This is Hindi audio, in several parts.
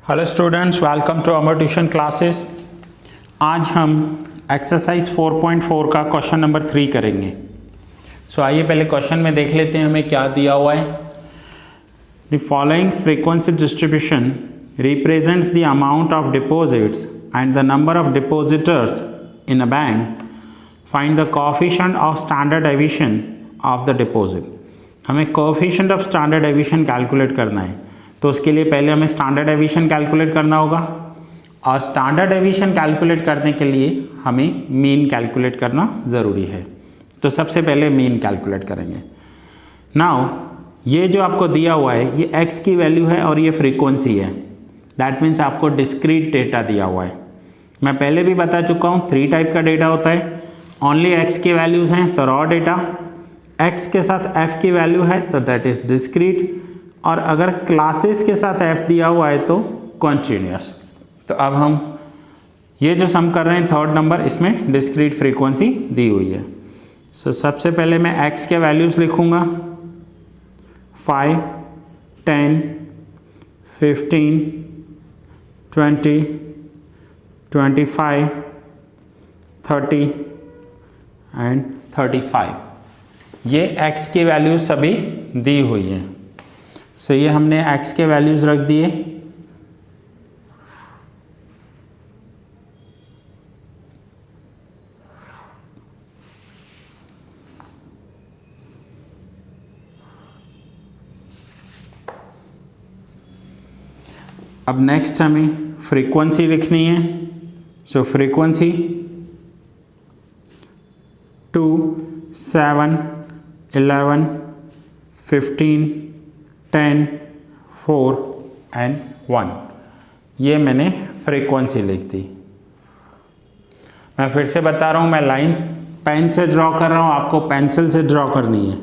Hello students, welcome to our tuition classes. आज हम एक्सरसाइज 4.4 का क्वेश्चन नंबर 3 करेंगे। आइए पहले क्वेश्चन में देख लेते हैं हमें क्या दिया हुआ है। The following frequency distribution represents the amount of deposits and the number of depositors in a bank. Find the coefficient of standard deviation of the deposit. हमें coefficient of standard deviation calculate करना है, तो उसके लिए पहले हमें स्टैंडर्ड डेविएशन कैलकुलेट करना होगा और स्टैंडर्ड डेविएशन कैलकुलेट करने के लिए हमें मीन कैलकुलेट करना ज़रूरी है। तो सबसे पहले मीन कैलकुलेट करेंगे। नाउ ये जो आपको दिया हुआ है ये x की वैल्यू है और ये फ्रीक्वेंसी है। दैट मीन्स आपको डिस्क्रीट डेटा दिया हुआ है। मैं पहले भी बता चुका हूँ 3 टाइप का डेटा होता है। ओनली x की वैल्यूज़ हैं तो रॉ डेटा, x के साथ f की वैल्यू है तो दैट इज़ डिस्क्रीट, और अगर क्लासेस के साथ f दिया हुआ है तो कॉन्टिन्यूस। तो अब हम ये जो सम कर रहे हैं थर्ड नंबर, इसमें डिस्क्रीट फ्रीक्वेंसी दी हुई है। सबसे पहले मैं x के वैल्यूज़ लिखूँगा 5, 10, 15, 20, 25, 30 एंड 35। ये x की वैल्यूज़ सभी दी हुई हैं। ये हमने x के वैल्यूज़ रख दिए। अब नेक्स्ट हमें फ्रीक्वेंसी लिखनी है। Frequency 2, 7, 11, 15, 10, 4 and 1। ये मैंने फ्रीक्वेंसी लिख दी। मैं फिर से बता रहा हूँ, मैं लाइंस पेन से ड्रॉ कर रहा हूँ, आपको पेंसिल से ड्रॉ करनी है।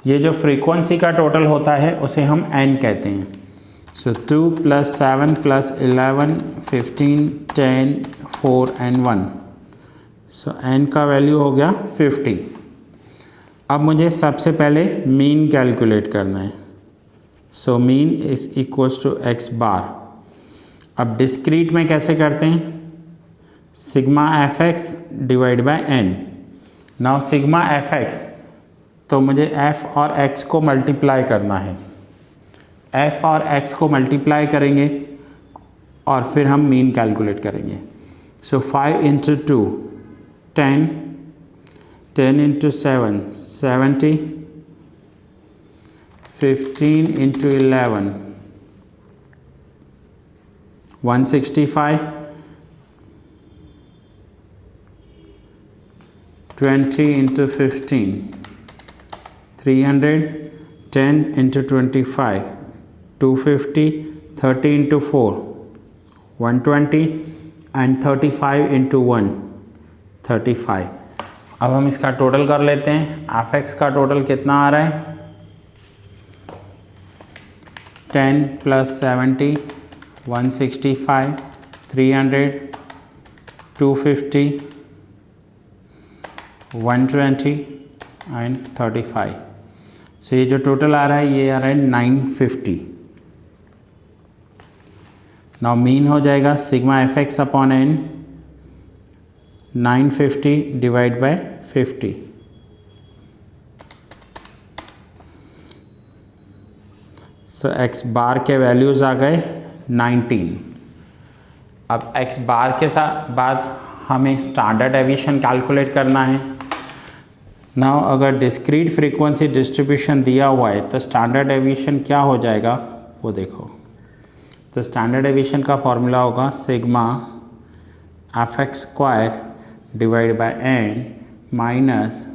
ये जो फ्रीक्वेंसी का टोटल होता है उसे हम n कहते हैं। 2 + 7 + 11, 15, 10, 4 एंड 1। n का वैल्यू हो गया 50। अब मुझे सबसे पहले मीन कैलकुलेट करना है। Mean is equals to x bar. अब डिस्क्रीट में कैसे करते हैं? Sigma fx divide by n। Now sigma fx, तो मुझे f और x को मल्टीप्लाई करना है। f और x को मल्टीप्लाई करेंगे और फिर हम मीन कैलकुलेट करेंगे। 5 × 2 10, 10 × 7 70, 15 × 11 165, 20 × 15 300, 10 × 25 250, 30 × 4 120 एंड 35 × 1 35। अब हम इसका टोटल कर लेते हैं। fx का टोटल कितना आ रहा है? 10 + 70 165, 300, 250, 120 एंड 35। ये जो टोटल आ रहा है ये आ रहा है 950। नाउ मीन हो जाएगा sigma fx upon n 950 divide by 50। x बार के वैल्यूज़ आ गए 19। अब x बार के साथ बाद हमें स्टैंडर्ड डेविएशन कैलकुलेट करना है। नाउ अगर डिस्क्रीट फ्रीक्वेंसी डिस्ट्रीब्यूशन दिया हुआ है तो स्टैंडर्ड डेविएशन क्या हो जाएगा वो देखो। तो स्टैंडर्ड डेविएशन का फॉर्मूला होगा sigma fx² divide by n minus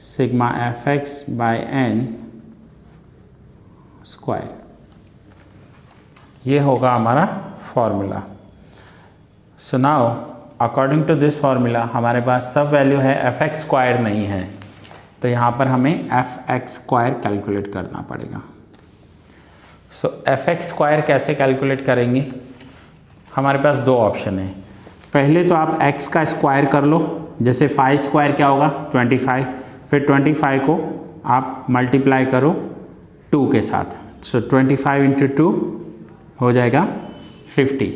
sigma fx by n square. ये होगा हमारा formula. Now according to this formula हमारे पास सब वैल्यू है, fx² नहीं है, तो यहाँ पर हमें fx² कैलकुलेट करना पड़ेगा। fx² कैसे कैलकुलेट करेंगे? हमारे पास 2 ऑप्शन है। पहले तो आप x का स्क्वायर कर लो, जैसे 5² क्या होगा 25, फिर 25 को आप मल्टीप्लाई करो 2 के साथ। 25 × 2 हो जाएगा 50।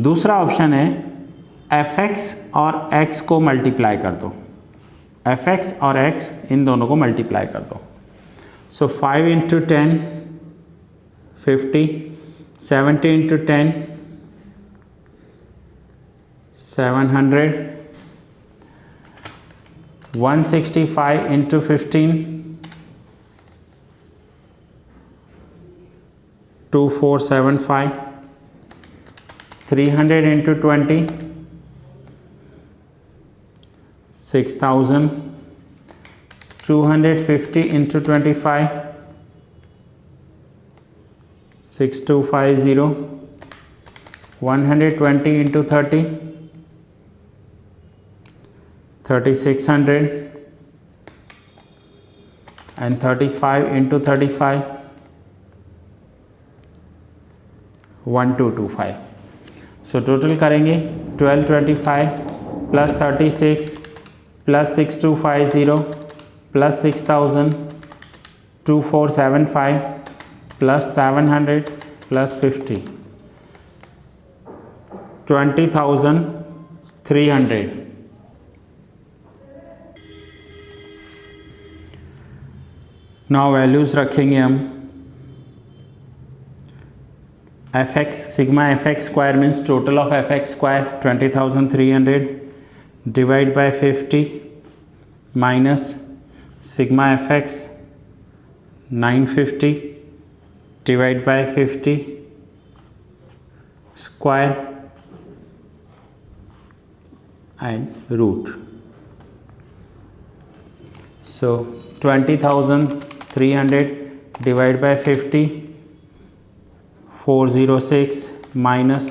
दूसरा ऑप्शन है fx और x को मल्टीप्लाई कर दो, fx और x इन दोनों को मल्टीप्लाई कर दो। सो 5 into 10 50, 70 into 10 700, 165 into 15 2475, 300 into 20 6000, 250 into 25 6250, 120 into 30 3600, and 35 into 35 1225। So total करेंगे 1225 plus 36 plus 6250 plus 6000 2475 plus 700 plus 50 20,300। Now values रखेंगे हम fx sigma fx square means total of fx square 20,300 divide by 50 minus sigma fx 950 divide by 50 square and root. So 20,300 divide by 50 406 minus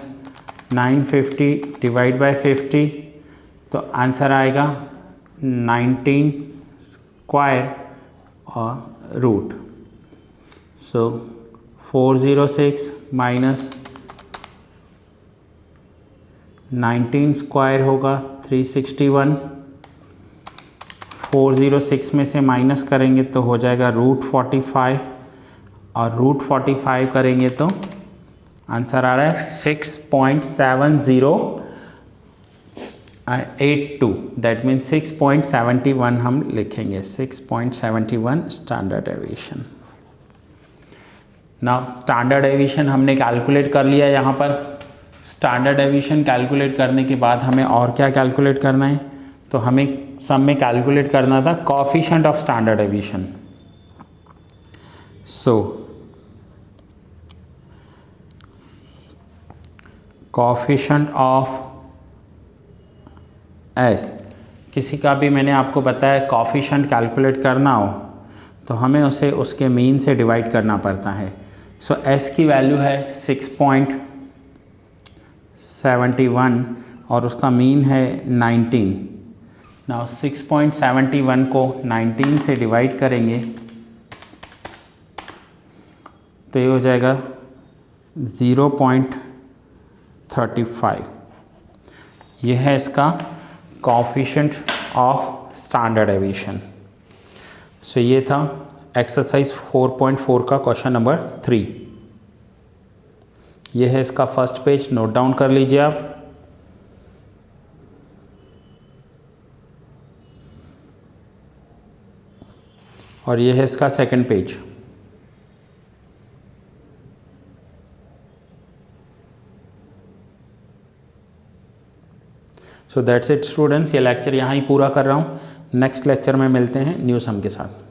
950 divide by 50, तो आंसर आएगा 19 स्क्वायर और रूट। सो 406 माइनस 19 स्क्वायर होगा 361, 406 में से माइनस करेंगे तो हो जाएगा √45 और √45 करेंगे तो आंसर आ रहा है 6.7082, दैट मीन्स 6.71 हम लिखेंगे 6.71 standard deviation. Now standard deviation हमने कैलकुलेट कर लिया। यहाँ पर स्टैंडर्ड डेविएशन कैलकुलेट करने के बाद हमें और क्या कैलकुलेट करना है, तो हमें सम में कैलकुलेट करना था coefficient of standard deviation. So coefficient of S, किसी का भी मैंने आपको बताया कोएफिशिएंट कैलकुलेट करना हो तो हमें उसे उसके मीन से डिवाइड करना पड़ता है। सो एस की वैल्यू है 6.71 और उसका मीन है 19। नाउ 6.71 को 19 से डिवाइड करेंगे तो ये हो जाएगा 0.35। यह है इसका कोएफिशिएंट ऑफ स्टैंडर्ड डेविएशन। सो ये था एक्सरसाइज 4.4 का क्वेश्चन नंबर 3। ये है इसका फर्स्ट पेज, नोट डाउन कर लीजिए आप। और ये है इसका second page. So that's it students, ये लेक्चर यहाँ ही पूरा कर रहा हूँ। नेक्स्ट लेक्चर में मिलते हैं न्यू सम के साथ।